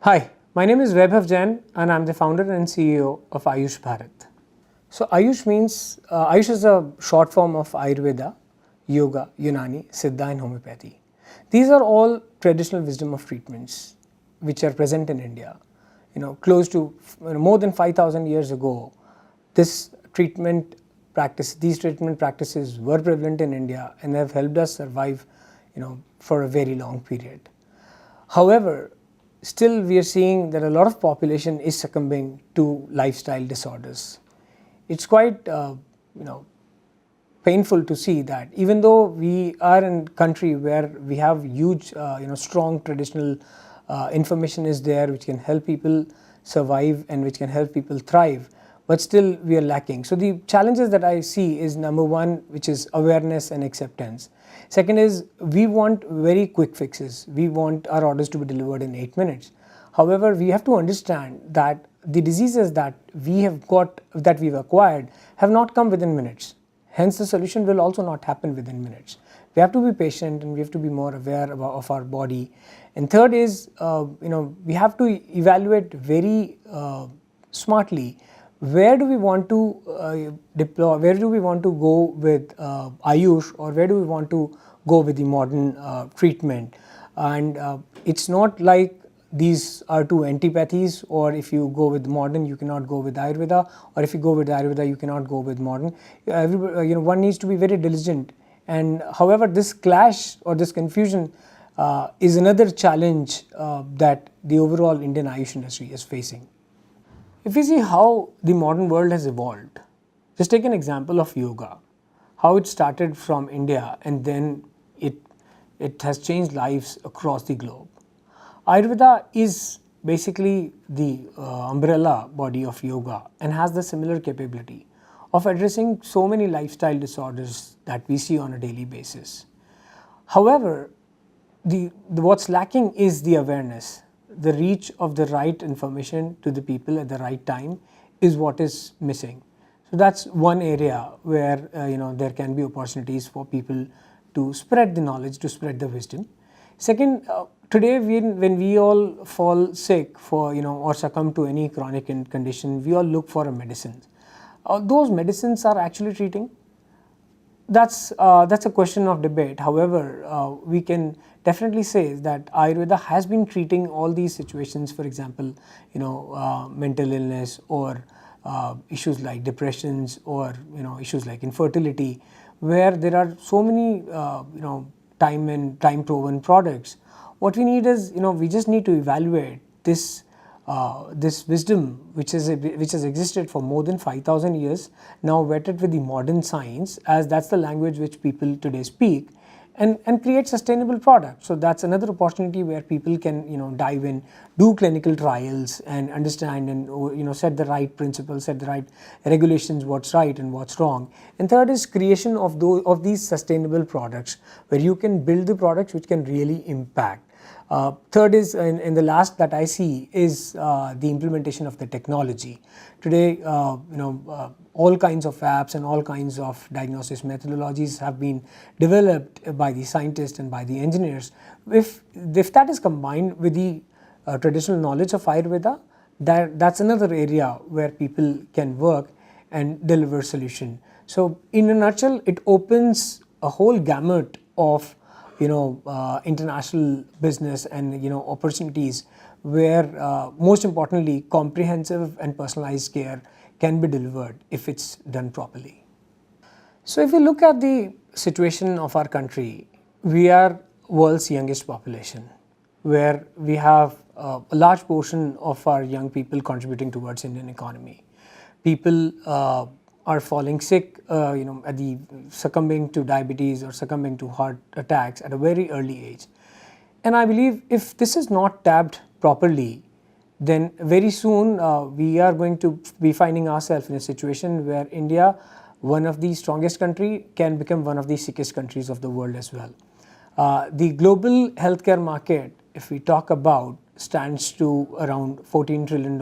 Hi, my name is Vaibhav Jain and I'm the founder and CEO of Aayush Bharat. So Ayush is a short form of Ayurveda, Yoga, Unani, Siddha and Homeopathy. These are all traditional wisdom of treatments which are present in India. Close to more than 5,000 years ago, these treatment practices were prevalent in India and have helped us survive, for a very long period. However, still we are seeing that a lot of population is succumbing to lifestyle disorders. It's quite painful to see that even though we are in a country where we have huge strong traditional information is there which can help people survive and which can help people thrive, but still we are lacking. So the challenges that I see is number one, which is awareness and acceptance. Second is we want very quick fixes. We want our orders to be delivered in 8 minutes. However, we have to understand that the diseases that we've acquired have not come within minutes. Hence the solution will also not happen within minutes. We have to be patient and we have to be more aware of our body. And third is we have to evaluate very smartly where do we want to deploy, where do we want to go with Ayush, or where do we want to go with the modern treatment. And it's not like these are two antipathies, or if you go with modern you cannot go with Ayurveda, or if you go with Ayurveda you cannot go with modern. One needs to be very diligent. And however, this clash or this confusion is another challenge that the overall Indian Ayush industry is facing. If we see how the modern world has evolved, just take an example of yoga, how it started from India and then it has changed lives across the globe. Ayurveda is basically the umbrella body of yoga and has the similar capability of addressing so many lifestyle disorders that we see on a daily basis. However, what's lacking is the awareness. The reach of the right information to the people at the right time is what is missing. So that's one area where there can be opportunities for people to spread the knowledge, to spread the wisdom. Second, today when we all fall sick or succumb to any chronic condition, we all look for a medicine. Those medicines are actually treating. That's a question of debate. However, we can definitely say that Ayurveda has been treating all these situations, for example, mental illness or issues like depressions or issues like infertility, where there are so many time proven products. What we need is we just need to evaluate this wisdom which has existed for more than 5,000 years, now vetted with the modern science, as that's the language which people today speak, and create sustainable products. So that's another opportunity where people can dive in, do clinical trials and understand and set the right principles, set the right regulations, what's right and what's wrong. And third is creation of these sustainable products where you can build the products which can really impact. Third is, and the last that I see is the implementation of the technology. Today, all kinds of apps and all kinds of diagnosis methodologies have been developed by the scientists and by the engineers. If that is combined with the traditional knowledge of Ayurveda, that's another area where people can work and deliver solution. So in a nutshell, it opens a whole gamut of international business and opportunities where most importantly comprehensive and personalized care can be delivered if it's done properly. So if we look at the situation of our country, we are world's youngest population, where we have a large portion of our young people contributing towards Indian economy. People are falling sick, succumbing to diabetes or succumbing to heart attacks at a very early age. And I believe if this is not tapped properly, then very soon we are going to be finding ourselves in a situation where India, one of the strongest country, can become one of the sickest countries of the world as well. The global healthcare market, if we talk about, stands to around $14 trillion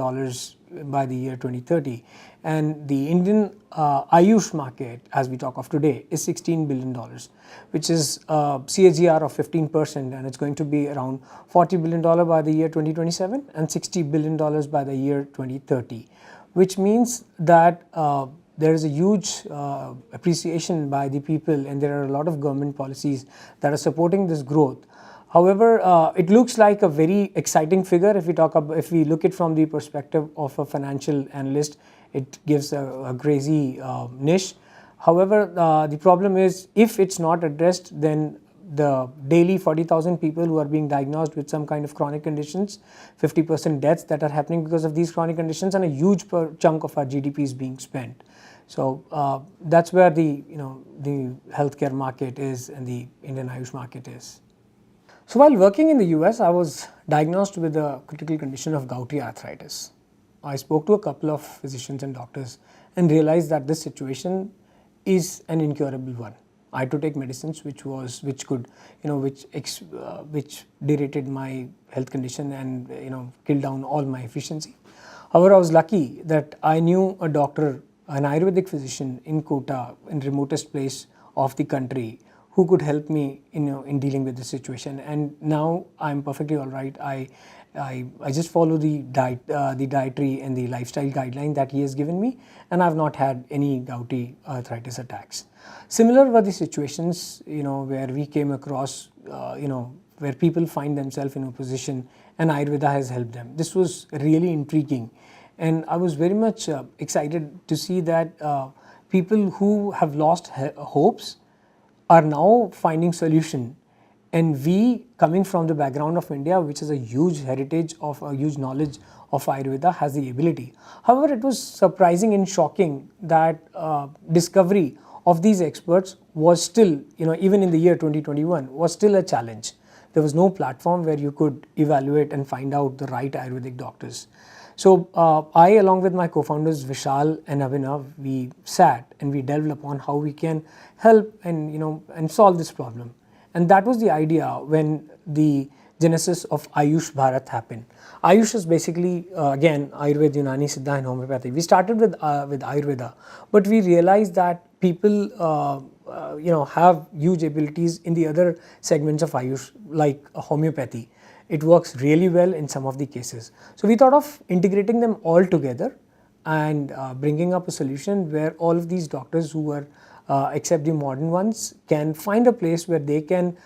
by the year 2030, and the Indian Ayush market, as we talk of today, is $16 billion, which is a CAGR of 15%, and it's going to be around $40 billion by the year 2027 and $60 billion by the year 2030, which means that there is a huge appreciation by the people, and there are a lot of government policies that are supporting this growth. However, it looks like a very exciting figure if we look it from the perspective of a financial analyst. It gives a crazy niche. However, the problem is, if it's not addressed, then the daily 40,000 people who are being diagnosed with some kind of chronic conditions, 50% deaths that are happening because of these chronic conditions, and a huge chunk of our GDP is being spent. So that's where the healthcare market is and the Indian Ayush market is. So while working in the US, I was diagnosed with a critical condition of gouty arthritis. I spoke to a couple of physicians and doctors and realized that this situation is an incurable one. I had to take medicines which derated my health condition and killed down all my efficiency. However, I was lucky that I knew a doctor, an Ayurvedic physician in Kota, in the remotest place of the country, who could help me in dealing with the situation. And now I'm perfectly all right. I just follow the dietary and the lifestyle guideline that he has given me, and I've not had any gouty arthritis attacks. Similar were the situations where we came across where people find themselves in a position and Ayurveda has helped them. This was really intriguing, and I was very much excited to see that people who have lost hopes are now finding solution. And we, coming from the background of India, which is a huge heritage of a huge knowledge of Ayurveda, has the ability. However, it was surprising and shocking that discovery of these experts was still, even in the year 2021, was still a challenge. There was no platform where you could evaluate and find out the right Ayurvedic doctors. So I, along with my co-founders Vishal and Abhinav, we sat and we delved upon how we can help and solve this problem. And that was the idea when the genesis of Aayush Bharat happened. Ayush is basically again Ayurveda, Unani, Siddha and homeopathy. We started with Ayurveda, but we realized that people have huge abilities in the other segments of Ayush, like homeopathy. It works really well in some of the cases. So we thought of integrating them all together and bringing up a solution where all of these doctors who are except the modern ones can find a place where they can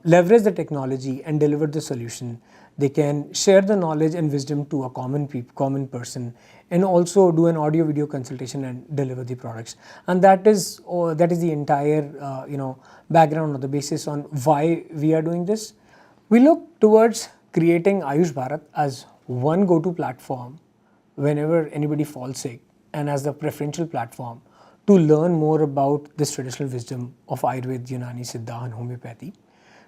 leverage the technology and deliver the solution. They can share the knowledge and wisdom to a common person, and also do an audio video consultation and deliver the products. And that is the entire background or the basis on why we are doing this. We look towards creating Aayush Bharat as one go-to platform whenever anybody falls sick, and as the preferential platform to learn more about this traditional wisdom of Ayurveda, Unani, Siddha and homeopathy,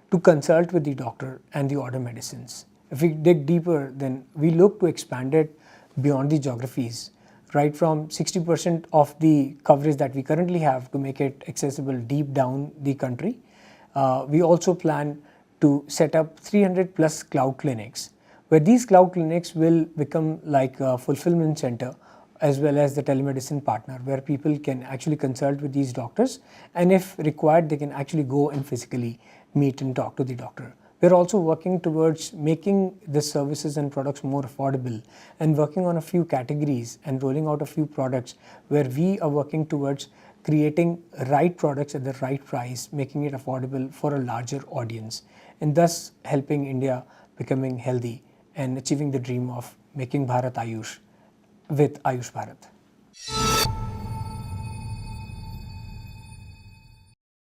to consult with the doctor and the order medicines. If we dig deeper, then we look to expand it beyond the geographies, right from 60% of the coverage that we currently have to make it accessible deep down the country. We also plan to set up 300 plus cloud clinics, where these cloud clinics will become like a fulfillment center as well as the telemedicine partner, where people can actually consult with these doctors, and if required they can actually go and physically meet and talk to the doctor. We're also working towards making the services and products more affordable, and working on a few categories and rolling out a few products where we are working towards creating right products at the right price, making it affordable for a larger audience, and thus helping India becoming healthy and achieving the dream of making Bharat Ayush with Aayush Bharat.